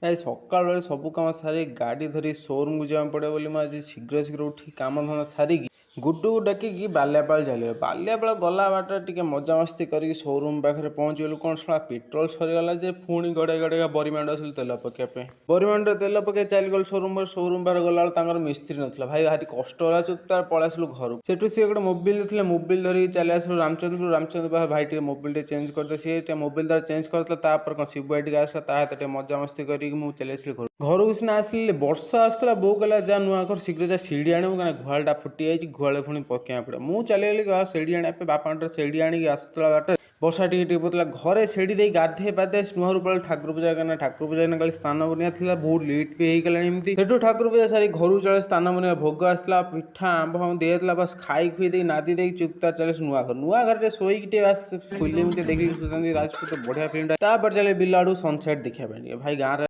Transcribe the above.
ଭାଇ ସକାଳ ବେଳେ ସବୁ କାମ ସାରି ଗାଡ଼ି ଧରି ସୋରୁମକୁ ଯିବାକୁ ପଡ଼ିବ ବୋଲି ମୁଁ ଆଜି ଶୀଘ୍ର ଶୀଘ୍ର ଉଠି କାମଧନ୍ଦା ସାରିକି ଗୁଡୁକୁ ଡାକିକି ବାଲିଆପାଳ ଚାଲିବ। ବାଲିଆପାଳ ଗଲା ବାଟରେ ଟିକେ ମଜାମସ୍ତି କରିକି ସୋରୁମ୍ ପାଖରେ ପହଞ୍ଚିଗଲୁ। କ'ଣ ଶଳା ପେଟ୍ରୋଲ ସରିଗଲା ଯେ ପୁଣି ଗଡ଼େଇ ଗଡ଼େଇକା ବରିମାଣ୍ଡ ଆସିଲୁ ତେଲ ପକାଇବା ପାଇଁ। ବରିମାଣ୍ଡରେ ତେଲ ପକାଇ ଚାଲିଗଲୁ ସୋରୁମ୍ ପାଖରେ ଗଲାବେଳେ ତାଙ୍କର ମିସ୍ତ୍ରୀ ନଥିଲା। ଭାଇ ଭାରି କଷ୍ଟ ହେଲା। ତାର ପଳେଇ ଆସିଲୁ ଘରକୁ। ସେଠୁ ସିଏ ଗୋଟେ ମୋବିଲ ଥିଲେ, ମୋବିଲ ଧରିକି ଚାଲି ଆସିଲୁ ରାମଚନ୍ଦ୍ରପୁର। ରାମଚନ୍ଦ୍ର ପାଖରେ ଭାଇ ଟିକେ ମୋବିଲ ଟିକେ ଚେଞ୍ଜ କରିଦେ। ସିଏ ଟିକେ ମୋବିଲ ତାର ଚେଞ୍ଜ କରିଥିଲା। ତାପରେ କ'ଣ ଶିବୁ ଭାଇ ଟିକେ ଆସିଲା, ତା ହାତରେ ଟିକେ ମଜାମସ୍ତି କରିକି ମୁଁ ଚାଲି ଆସିଲି ଘରକୁ ସିନା ଆସିଲି ବର୍ଷା ଆସୁଥିଲା। ବୋଉ କହିଲା ଯା ନୂଆ ଘର ଶୀଘ୍ର ଯା ସିଡ଼ି ଆଣିବୁ, କାରଣ ଗୁହାଳଟା ଫୁଟି ଯାଇଛି, ଗୁହାଳେ ପୁଣି ପକେଇବା ପଡ଼ିବ। ମୁଁ ଚାଲିଗଲି ସିଡ଼ି ଆଣିବା ପାଇଁ। ବାପାଙ୍କ ସିଡ଼ି ଆଣିକି ଆସୁଥିଲା ବାଟରେ ବର୍ଷା ଟିକେ ଟିକେ ପଡ଼ିଥିଲା। ଘରେ ସିଡ଼ି ଦେଇ ଗାଧୋଇ ପାଧୋଇ ନୂଆରୁ ପଳେଇ ଠାକୁର ପୂଜା, କାରଣ ଠାକୁର ପୂଜା କାଲି ସ୍ନାନ ପୂର୍ଣ୍ଣିମା ଥିଲା, ବହୁତ ଲେଟ୍ ବି ହେଇଗଲାଣି। ଏମିତି ସେଠୁ ଠାକୁର ପୂଜା ସାରି ଘରକୁ ଚଳେ ସ୍ନାନ ପୂର୍ଣ୍ଣିମା ଭୋଗ ଆସିଲା, ପିଠା ଆମ୍ବ ଫାମ୍ବ ଦିଆଯାଇଥିଲା। ବାସ୍ ଖାଇ ଖୁଇ ଦେଇ ନାଦି ଦେଇକି ଚୁପଚାପ ଚାଲିଛି ନୂଆ ଘର ଟିକେ ଶୋଇକି ଟିକେ ବାସ୍ ଫିଲ୍ମ ଟିକେ ଦେଖିକି ସୁଶାନ୍ତି ରାଜପୁତ ବଢ଼ିଆ ଫିଲ୍ମଟା। ତାପରେ ଚାଲେ ବିଲ ଆଡ଼ୁ ସନସେଟ୍ ଦେଖିବା ପାଇଁ ଟିକେ। ଭାଇ ଗାଁରେ